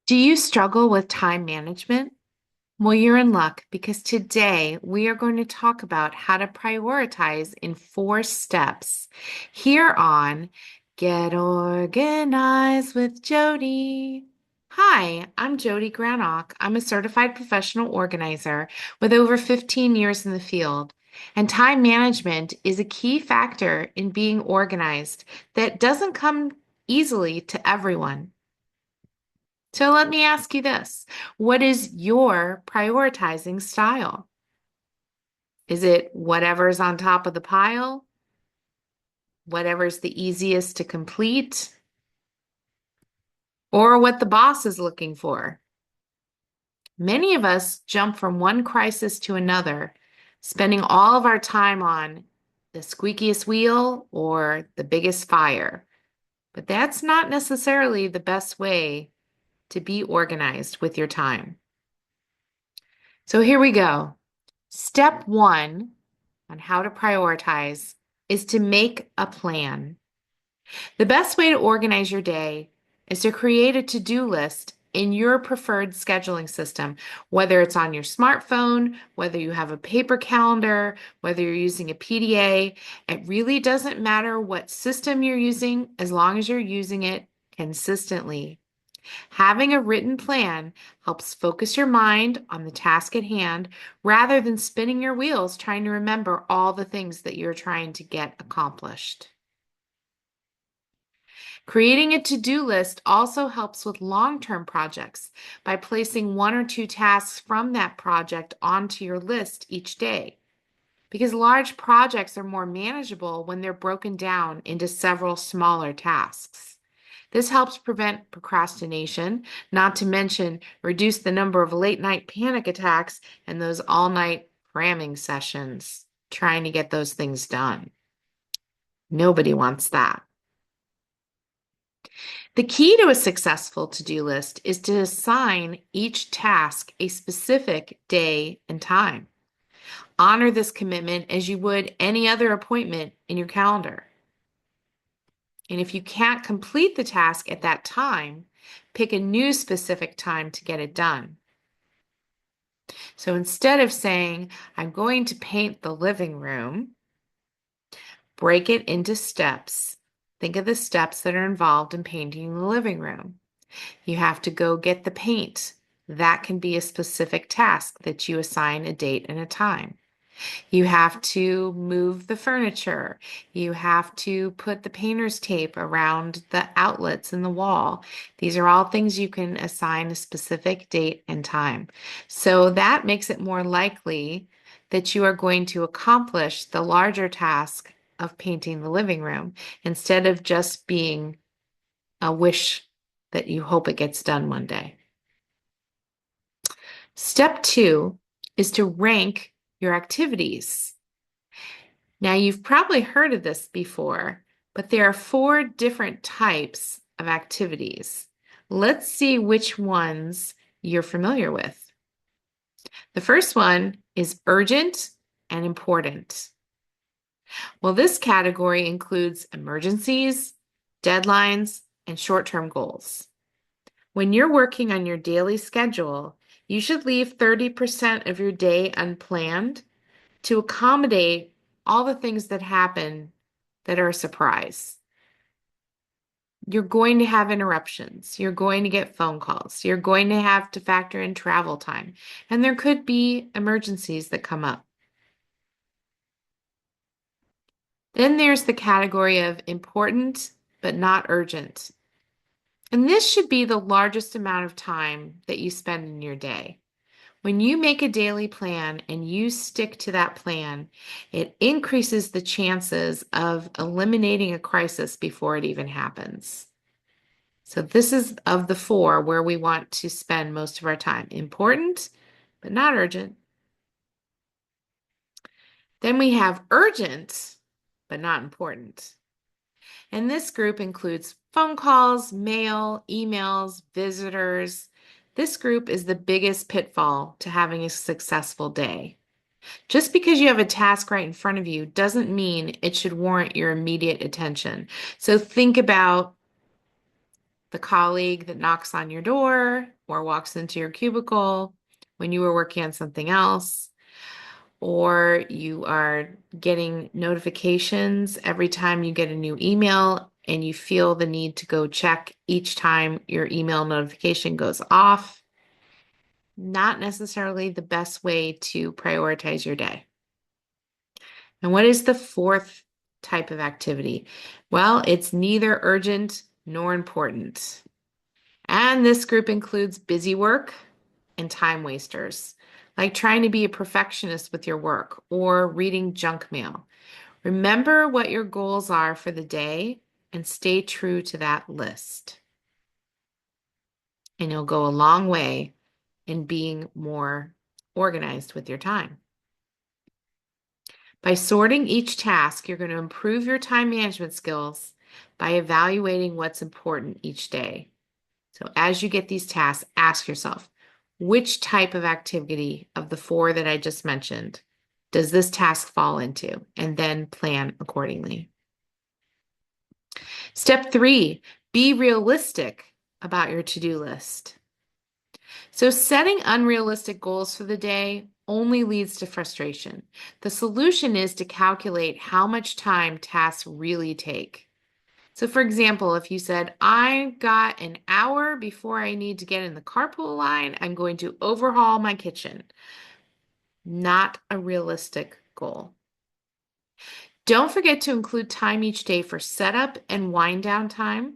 Do you struggle with time management? Well, you're in luck because today we are going to talk about how to prioritize in 4 steps here on Get Organized with Jodi. Hi, I'm Jodi Granock. I'm a certified professional organizer with over 15 years in the field. And time management is a key factor in being organized that doesn't come easily to everyone. So let me ask you this. What is your prioritizing style? Is it whatever's on top of the pile? Whatever's the easiest to complete? Or what the boss is looking for? Many of us jump from one crisis to another, spending all of our time on the squeakiest wheel or the biggest fire. But that's not necessarily the best way to be organized with your time. So here we go. Step one on how to prioritize is to make a plan. The best way to organize your day is to create a to-do list in your preferred scheduling system, whether it's on your smartphone, whether you have a paper calendar, whether you're using a PDA. It really doesn't matter what system you're using as long as you're using it consistently. Having a written plan helps focus your mind on the task at hand rather than spinning your wheels trying to remember all the things that you're trying to get accomplished. Creating a to-do list also helps with long-term projects by placing 1 or 2 tasks from that project onto your list each day, because large projects are more manageable when they're broken down into several smaller tasks. This helps prevent procrastination, not to mention reduce the number of late night panic attacks and those all night cramming sessions trying to get those things done. Nobody wants that. The key to a successful to-do list is to assign each task a specific day and time. Honor this commitment as you would any other appointment in your calendar. And if you can't complete the task at that time, pick a new specific time to get it done. So instead of saying, I'm going to paint the living room, break it into steps. Think of the steps that are involved in painting the living room. You have to go get the paint. That can be a specific task that you assign a date and a time. You have to move the furniture. You have to put the painter's tape around the outlets in the wall. These are all things you can assign a specific date and time. So that makes it more likely that you are going to accomplish the larger task of painting the living room instead of just being a wish that you hope it gets done one day. Step two is to rank your activities. Now, you've probably heard of this before, but there are 4 different types of activities. Let's see which ones you're familiar with. The first one is urgent and important. Well, this category includes emergencies, deadlines, and short-term goals. When you're working on your daily schedule, you should leave 30% of your day unplanned to accommodate all the things that happen that are a surprise. You're going to have interruptions. You're going to get phone calls. You're going to have to factor in travel time. And there could be emergencies that come up. Then there's the category of important but not urgent. And this should be the largest amount of time that you spend in your day. When you make a daily plan and you stick to that plan, it increases the chances of eliminating a crisis before it even happens. So this is of the 4 where we want to spend most of our time. Important, but not urgent. Then we have urgent, but not important. And this group includes phone calls, mail, emails, visitors. This group is the biggest pitfall to having a successful day. Just because you have a task right in front of you doesn't mean it should warrant your immediate attention. So think about the colleague that knocks on your door or walks into your cubicle when you were working on something else, or you are getting notifications every time you get a new email and you feel the need to go check each time your email notification goes off. Not necessarily the best way to prioritize your day. And what is the fourth type of activity? Well, it's neither urgent nor important. And this group includes busy work and time wasters, like trying to be a perfectionist with your work or reading junk mail. Remember what your goals are for the day and stay true to that list. And you'll go a long way in being more organized with your time. By sorting each task, you're going to improve your time management skills by evaluating what's important each day. So as you get these tasks, ask yourself, which type of activity of the four that I just mentioned does this task fall into? And then plan accordingly. Step 3, be realistic about your to-do list. So setting unrealistic goals for the day only leads to frustration. The solution is to calculate how much time tasks really take. So for example, if you said, I've got an hour before I need to get in the carpool line, I'm going to overhaul my kitchen. Not a realistic goal. Don't forget to include time each day for setup and wind down time,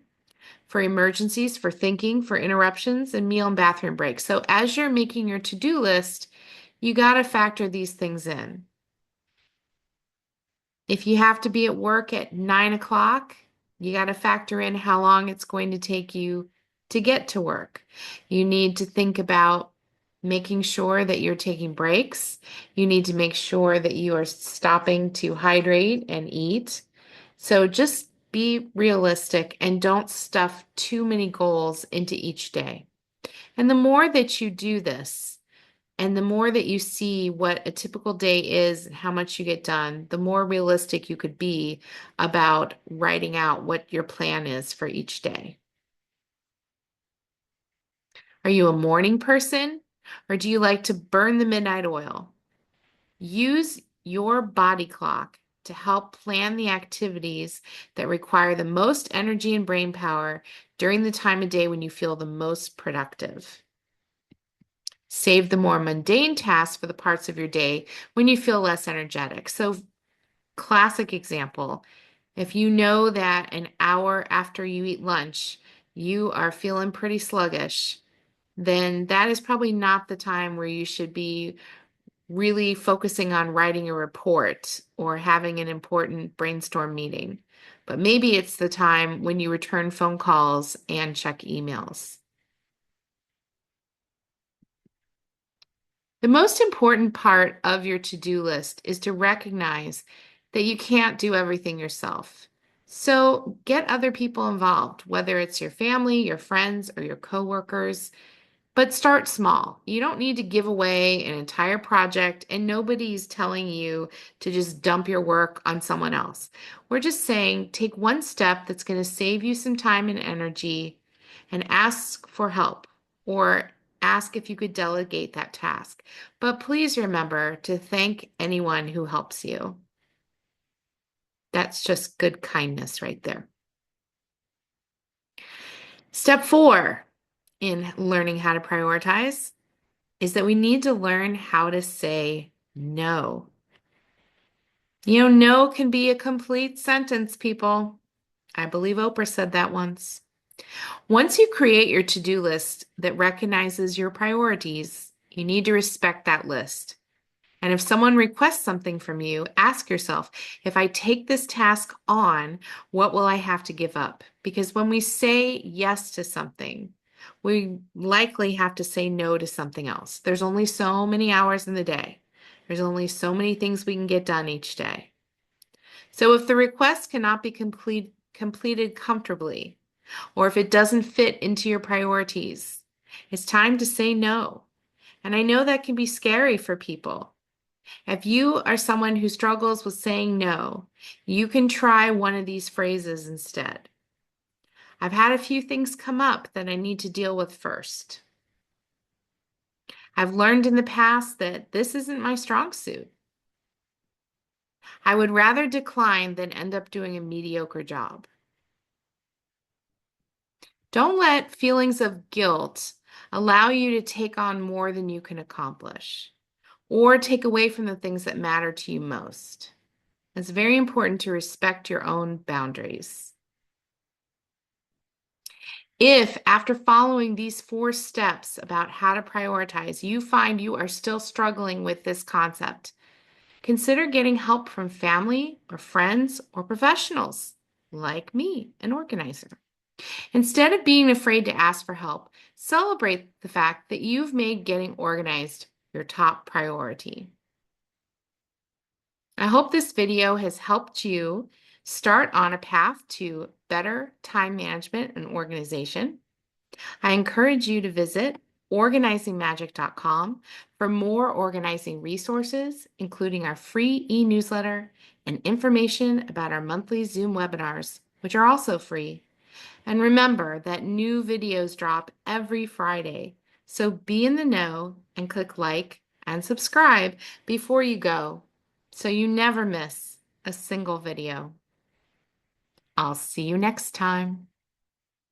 for emergencies, for thinking, for interruptions, and meal and bathroom breaks. So as you're making your to-do list, you got to factor these things in. If you have to be at work at 9 o'clock, you got to factor in how long it's going to take you to get to work. You need to think about making sure that you're taking breaks. You need to make sure that you are stopping to hydrate and eat. So just be realistic and don't stuff too many goals into each day. And the more that you do this, and the more that you see what a typical day is and how much you get done, the more realistic you could be about writing out what your plan is for each day. Are you a morning person or do you like to burn the midnight oil? Use your body clock to help plan the activities that require the most energy and brain power during the time of day when you feel the most productive. Save the more mundane tasks for the parts of your day when you feel less energetic. So, classic example, if you know that an hour after you eat lunch, you are feeling pretty sluggish, then that is probably not the time where you should be really focusing on writing a report or having an important brainstorm meeting. But maybe it's the time when you return phone calls and check emails. The most important part of your to-do list is to recognize that you can't do everything yourself. So get other people involved, whether it's your family, your friends, or your coworkers. But start small. You don't need to give away an entire project, and nobody's telling you to just dump your work on someone else. We're just saying take one step that's going to save you some time and energy and ask for help or ask if you could delegate that task. But please remember to thank anyone who helps you. That's just good kindness right there. Step 4 in learning how to prioritize is that we need to learn how to say no. You know, no can be a complete sentence, people. I believe Oprah said that once. Once you create your to-do list that recognizes your priorities, you need to respect that list. And if someone requests something from you, ask yourself, if I take this task on, what will I have to give up? Because when we say yes to something, we likely have to say no to something else. There's only so many hours in the day. There's only so many things we can get done each day. So if the request cannot be completed comfortably, or if it doesn't fit into your priorities, it's time to say no. And I know that can be scary for people. If you are someone who struggles with saying no, you can try one of these phrases instead. I've had a few things come up that I need to deal with first. I've learned in the past that this isn't my strong suit. I would rather decline than end up doing a mediocre job. Don't let feelings of guilt allow you to take on more than you can accomplish or take away from the things that matter to you most. It's very important to respect your own boundaries. If, after following these 4 steps about how to prioritize, you find you are still struggling with this concept, consider getting help from family or friends or professionals like me, an organizer. Instead of being afraid to ask for help, celebrate the fact that you've made getting organized your top priority. I hope this video has helped you start on a path to better time management and organization. I encourage you to visit organizingmagic.com for more organizing resources, including our free e-newsletter and information about our monthly Zoom webinars, which are also free. And remember that new videos drop every Friday, so be in the know and click like and subscribe before you go, so you never miss a single video. I'll see you next time.